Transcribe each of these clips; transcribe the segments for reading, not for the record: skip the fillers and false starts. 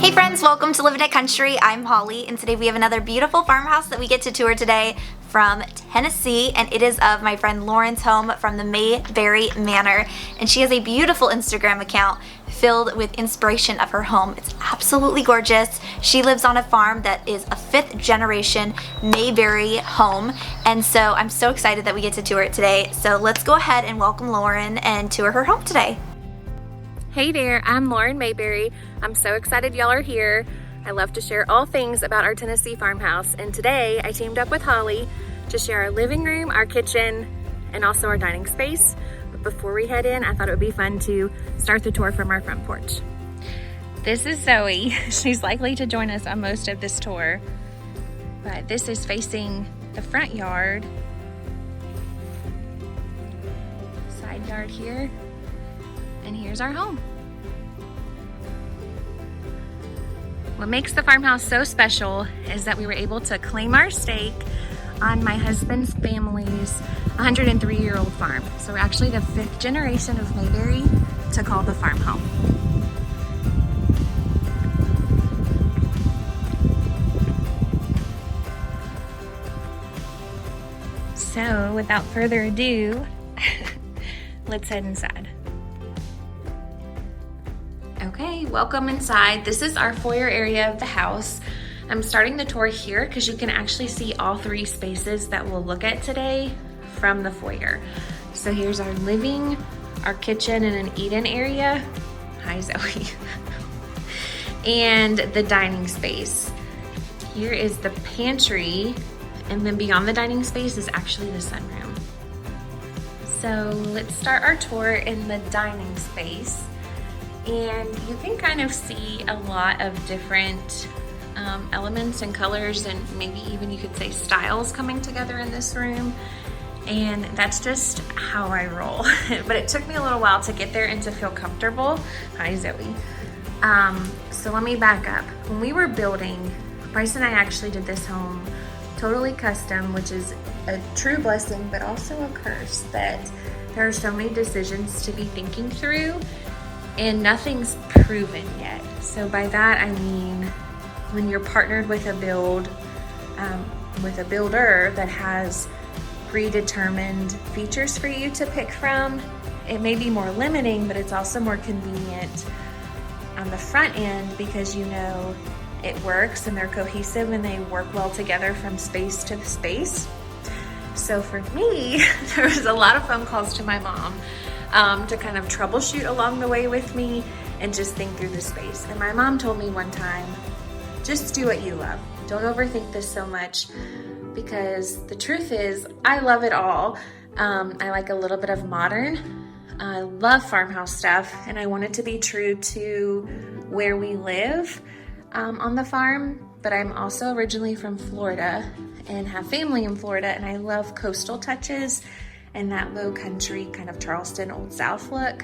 Hey friends, welcome to Living It Country. I'm Holly, and today we have another beautiful farmhouse that we get to tour today from Tennessee, and it is of my friend Lauren's home from the Mayberry Manor, and she has a beautiful Instagram account filled with inspiration of her home. It's absolutely gorgeous. She lives on a farm that is a 5th generation Mayberry home, and so I'm so excited that we get to tour it today. So let's go ahead and welcome Lauren and tour her home today. Hey there, I'm Lauren Mayberry. I'm so excited y'all are here. I love to share all things about our Tennessee farmhouse, and today I teamed up with Holly to share our living room, our kitchen, and also our dining space. But before we head in, I thought it would be fun to start the tour from our front porch. This is Zoe. She's likely to join us on most of this tour, but this is facing the front yard. Side yard here. And here's our home. What makes the farmhouse so special is that we were able to claim our stake on my husband's family's 103-year-old farm. So we're actually the 5th generation of Mayberry to call the farm home. So without further ado, let's head inside. Okay, welcome inside. This is our foyer area of the house. I'm starting the tour here because you can actually see all 3 spaces that we'll look at today from the foyer. So here's our living, our kitchen, and an eat-in area. Hi, Zoe. And the dining space. Here is the pantry, and then beyond the dining space is actually the sunroom. So let's start our tour in the dining space. And you can kind of see a lot of different elements and colors, and maybe even you could say styles coming together in this room. And that's just how I roll. But it took me a little while to get there and to feel comfortable. Hi, Zoe. So let me back up. When we were building, Bryce and I actually did this home totally custom, which is a true blessing, but also a curse that there are so many decisions to be thinking through, and nothing's proven yet. So by that I mean, when you're partnered with a builder that has predetermined features for you to pick from, it may be more limiting, but it's also more convenient on the front end because you know it works and they're cohesive and they work well together from space to space. So for me, there was a lot of phone calls to my mom to kind of troubleshoot along the way with me and just think through the space. And my mom told me one time, just do what you love. Don't overthink this so much, because the truth is I love it all. I like a little bit of modern. I love farmhouse stuff, and I want it to be true to where we live on the farm. But I'm also originally from Florida and have family in Florida, and I love coastal touches and that low country kind of Charleston, Old South look.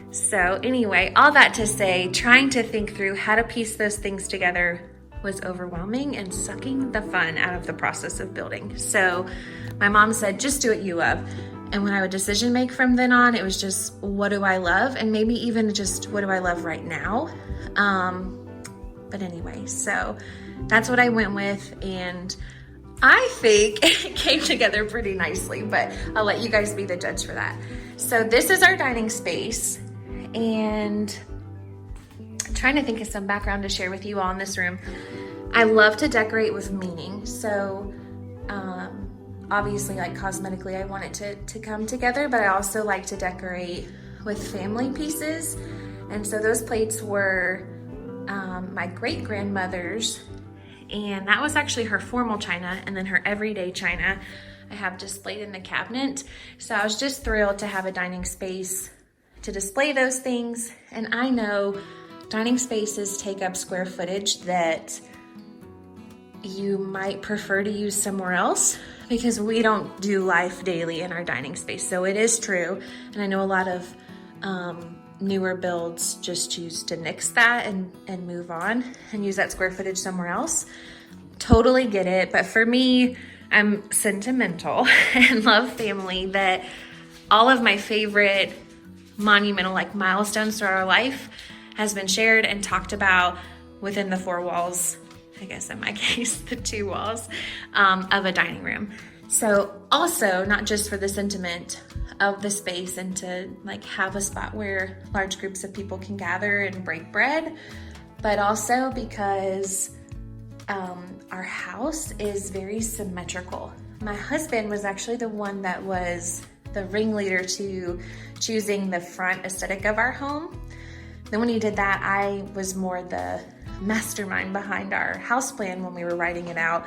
So anyway, all that to say, trying to think through how to piece those things together was overwhelming and sucking the fun out of the process of building. So my mom said, just do what you love. And when I would decision make from then on, it was just, what do I love? And maybe even just, what do I love right now? But anyway, so that's what I went with, and I think it came together pretty nicely, but I'll let you guys be the judge for that. So this is our dining space, and I'm trying to think of some background to share with you all in this room. I love to decorate with meaning. So obviously, like cosmetically, I want it to come together, but I also like to decorate with family pieces. And so those plates were my great-grandmother's, and that was actually her formal china, and then her everyday china I have displayed in the cabinet. So I was just thrilled to have a dining space to display those things. And I know dining spaces take up square footage that you might prefer to use somewhere else, because we don't do life daily in our dining space. So it is true, and I know a lot of newer builds just choose to nix that and move on and use that square footage somewhere else. Totally get it, but for me, I'm sentimental and love family, that all of my favorite monumental, like milestones throughout our life has been shared and talked about within the 4 walls, I guess in my case, the 2 walls of a dining room. So also not just for the sentiment of the space and to like have a spot where large groups of people can gather and break bread, but also because our house is very symmetrical. My husband was actually the one that was the ringleader to choosing the front aesthetic of our home. Then when he did that, I was more the mastermind behind our house plan when we were writing it out.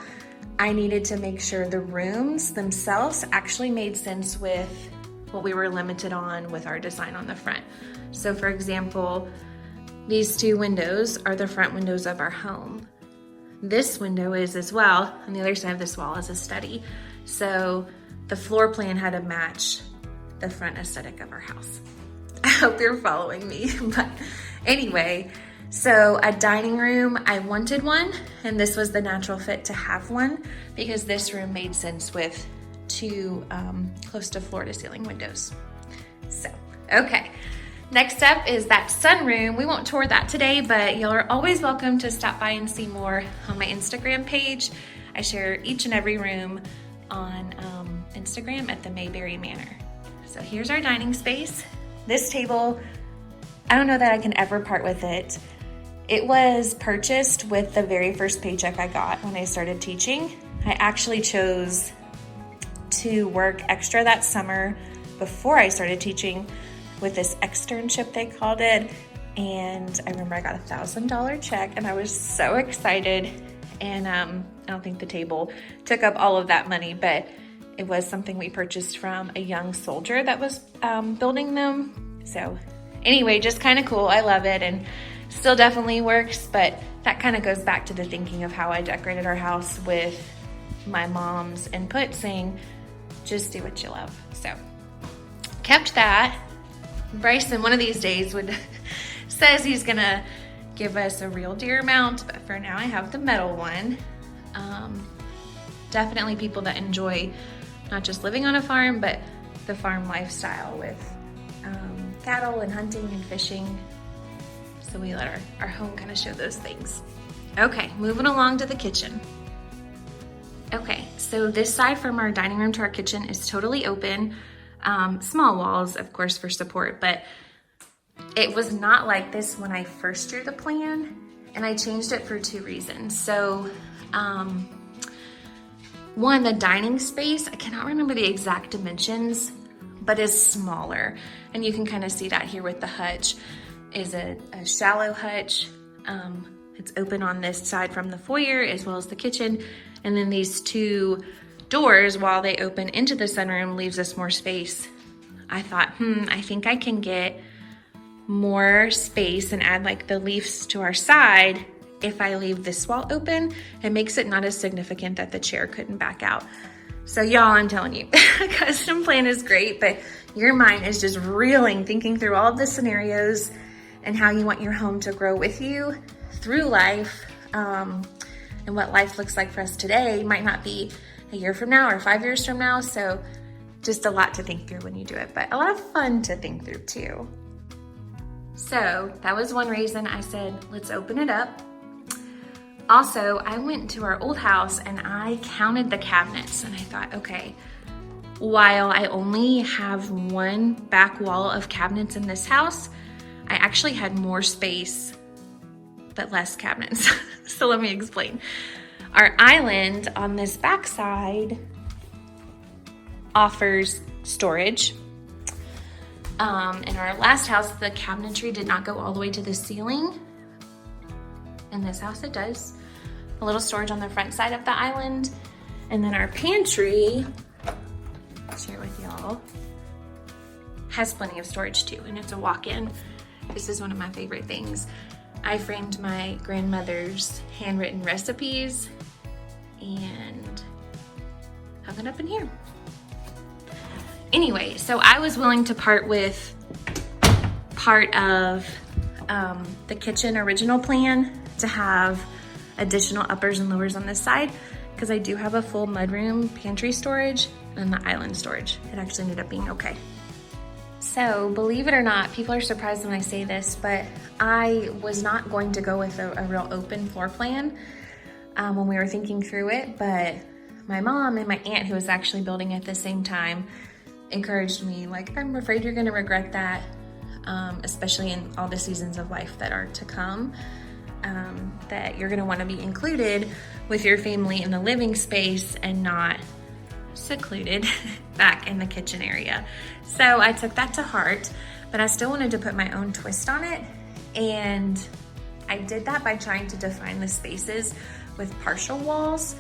I needed to make sure the rooms themselves actually made sense with what we were limited on with our design on the front. So for example, these 2 windows are the front windows of our home. This window is as well. On the other side of this wall is a study. So the floor plan had to match the front aesthetic of our house. I hope you're following me. But anyway, so a dining room, I wanted one, and this was the natural fit to have one because this room made sense with 2 close to floor to ceiling windows. So, okay. Next up is that sunroom. We won't tour that today, but y'all are always welcome to stop by and see more on my Instagram page. I share each and every room on Instagram at the Mayberry Manor. So here's our dining space. This table, I don't know that I can ever part with it. It was purchased with the very first paycheck I got when I started teaching. I actually chose to work extra that summer before I started teaching with this externship, they called it. And I remember I got a $1,000 check and I was so excited. And I don't think the table took up all of that money, but it was something we purchased from a young soldier that was building them. So anyway, just kind of cool. I love it and still definitely works, but that kind of goes back to the thinking of how I decorated our house with my mom's input saying, just do what you love. So kept that. Bryson one of these days says he's gonna give us a real deer mount, but for now I have the metal one. Definitely people that enjoy not just living on a farm, but the farm lifestyle with cattle and hunting and fishing. So we let our home kind of show those things. Okay, moving along to the kitchen. Okay, so this side from our dining room to our kitchen is totally open. Small walls, of course, for support, but it was not like this when I first drew the plan, and I changed it for 2 reasons. So, one, the dining space, I cannot remember the exact dimensions, but is smaller, and you can kind of see that here with the hutch, is a shallow hutch. It's open on this side from the foyer as well as the kitchen, and then these 2 doors, while they open into the sunroom, leaves us more space. I thought, I think I can get more space and add like the leaves to our side if I leave this wall open. It makes it not as significant that the chair couldn't back out. So y'all, I'm telling you, a custom plan is great, but your mind is just reeling, thinking through all of the scenarios and how you want your home to grow with you through life. And what life looks like for us today might not be a year from now or 5 years from now. So just a lot to think through when you do it, but a lot of fun to think through too. So that was one reason I said, let's open it up. Also, I went to our old house and I counted the cabinets and I thought, okay, while I only have 1 back wall of cabinets in this house, I actually had more space, but less cabinets. So let me explain. Our island on this back side offers storage. In our last house, the cabinetry did not go all the way to the ceiling. In this house, it does. A little storage on the front side of the island. And then our pantry, I'll share with y'all, has plenty of storage too, and it's a walk-in. This is one of my favorite things. I framed my grandmother's handwritten recipes and hung it up in here. Anyway, so I was willing to part with part of the kitchen original plan to have additional uppers and lowers on this side because I do have a full mudroom pantry storage and the island storage. It actually ended up being okay. So believe it or not, people are surprised when I say this, but I was not going to go with a real open floor plan when we were thinking through it, but my mom and my aunt, who was actually building at the same time, encouraged me, like, I'm afraid you're gonna regret that, especially in all the seasons of life that are to come, that you're gonna wanna be included with your family in the living space and not secluded back in the kitchen area. So I took that to heart, but I still wanted to put my own twist on it. And I did that by trying to define the spaces with partial walls.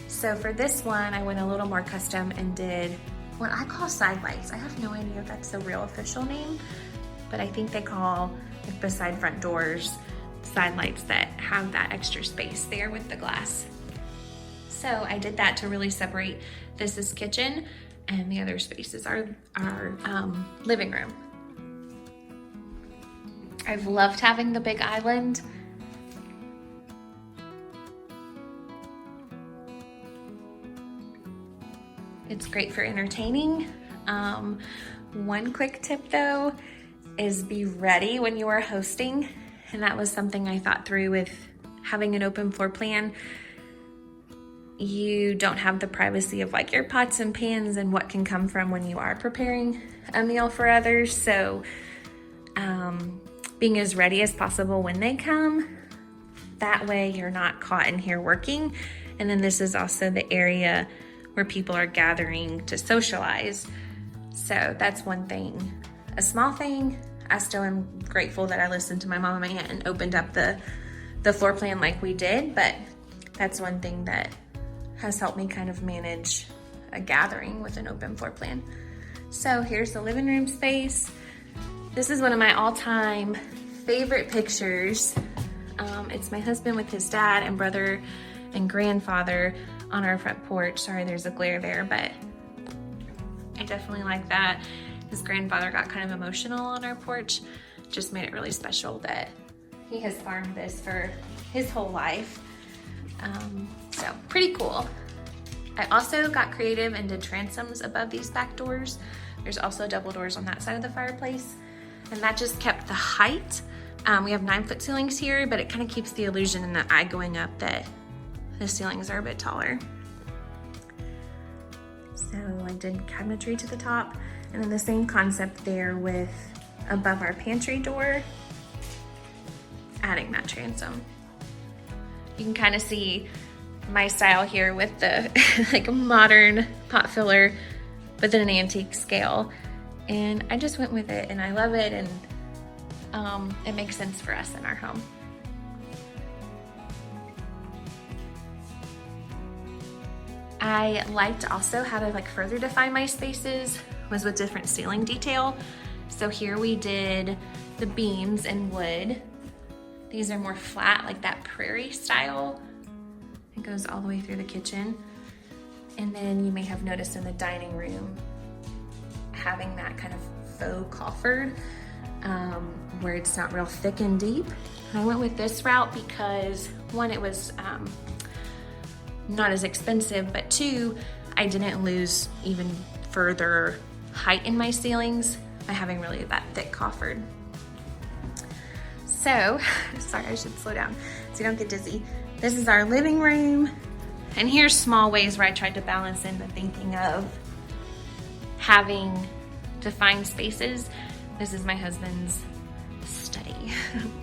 So for this one, I went a little more custom and did what I call side lights. I have no idea if that's the real official name, but I think they call, like, beside front doors, side lights that have that extra space there with the glass. So I did that to really separate. This is kitchen, and the other spaces are our living room. I've loved having the big island. It's great for entertaining. One quick tip though is be ready when you are hosting, and that was something I thought through with having an open floor plan. You don't have the privacy of, like, your pots and pans and what can come from when you are preparing a meal for others. So being as ready as possible when they come, that way you're not caught in here working. And then this is also the area where people are gathering to socialize. So that's one thing. A small thing, I still am grateful that I listened to my mom and my aunt and opened up the floor plan like we did, but that's one thing that has helped me kind of manage a gathering with an open floor plan. So here's the living room space. This is one of my all-time favorite pictures. It's my husband with his dad and brother and grandfather on our front porch. Sorry, there's a glare there, but I definitely like that. His grandfather got kind of emotional on our porch. Just made it really special that he has farmed this for his whole life. So pretty cool. I also got creative and did transoms above these back doors. There's also double doors on that side of the fireplace, and that just kept the height. We have 9-foot ceilings here, but it kind of keeps the illusion in the eye going up that the ceilings are a bit taller. So I did cabinetry to the top, and then the same concept there with above our pantry door, adding that transom. You can kind of see my style here with the like modern pot filler, but then an antique scale. And I just went with it, and I love it, and it makes sense for us in our home. I liked also how to, like, further define my spaces was with different ceiling detail. So here we did the beams in wood. These are more flat, like that prairie style. It goes all the way through the kitchen. And then you may have noticed in the dining room, having that kind of faux coffered, where it's not real thick and deep. I went with this route because, one, it was not as expensive, but two, I didn't lose even further height in my ceilings by having really that thick coffered. So, sorry, I should slow down so you don't get dizzy. This is our living room, and here's small ways where I tried to balance in the thinking of having defined spaces. This is my husband's study,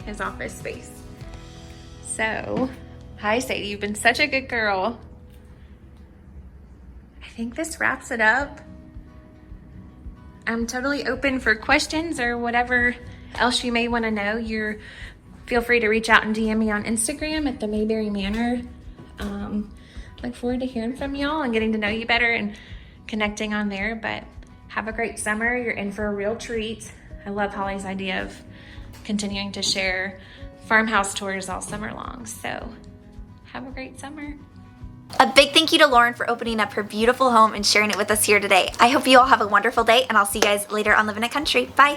his office space. So, hi Sadie, you've been such a good girl. I think this wraps it up. I'm totally open for questions or whatever else you may want to know. Feel free to reach out and DM me on Instagram at the Mayberry Manor. Look forward to hearing from y'all and getting to know you better and connecting on there. But have a great summer. You're in for a real treat. I love Holly's idea of continuing to share farmhouse tours all summer long. So have a great summer. A big thank you to Lauren for opening up her beautiful home and sharing it with us here today. I hope you all have a wonderful day, and I'll see you guys later on Living It Country. Bye.